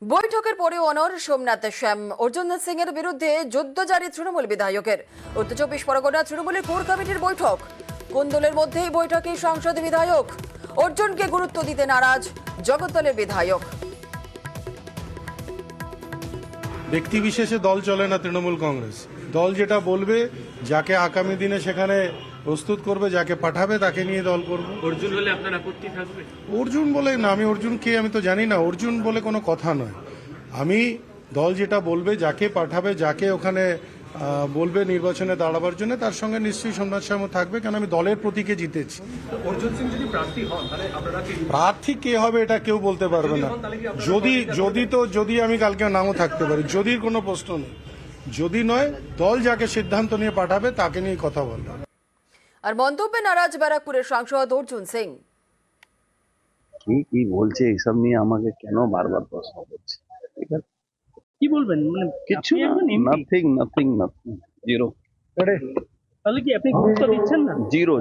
বৈঠকের পরে অনর সোমনাথ শ্যাম অর্জুন সিং এর বিরুদ্ধে যুদ্ধ জারি তৃণমূল বিধায়কের। উত্তর চব্বিশ পরগনা তৃণমূলের কোর কমিটির বৈঠক। কোন দলের মধ্যেই বৈঠকে সংসদ বিধায়ক। অর্জুনকে গুরুত্ব দিতে নারাজ জগদ্দলের বিধায়ক। ব্যক্তি বিশেষে দল চলে না তৃণমূল কংগ্রেস। দল যেটা বলবে, যাকে আগামী দিনে সেখানে প্রস্তুত করবে, যাকে পাঠাবে তাকে নিয়ে দল করব। অর্জুন বলে আপনার আপত্তি থাকবে? অর্জুন বলে না, আমি অর্জুন কে আমি তো জানি না। অর্জুন বলে কোনো কথা নয়। আমি দল যেটা বলবে, যাকে পাঠাবে, যাকে ওখানে বলবে নির্বাচনে দাঁড়াবার জন্য, তার সঙ্গে নিশ্চয়ই সোমনাথ শ্যামও থাকবে, কারণ আমি দলের প্রতীকে জিতেছি। অর্জুন সিং যদি প্রার্থী হন তাহলে আপনারা কি প্রার্থী কে হবে এটা কেউ বলতে পারবে না। যদি আমি কালকে নামও থাকতে পারি, যদির কোনো প্রশ্ন নেই। যদি নয়, দল যাকে সিদ্ধান্ত নিয়ে পাঠাবে তাকে নিয়ে কথা বলবে। আর মন্তব্যে নারাজ ব্যারাকপুরের সাংসদ অর্জুন সিং। কি বলছে এইসব নিয়ে আমাকে কেন বারবার প্রশ্ন করছে? ঠিক আছে, কি বলবেন? মানে কিছু আপনি একজন MP, নাথিং জিরো তাহলে কি আপনি গুরুত্ব দিচ্ছেন না? জিরো।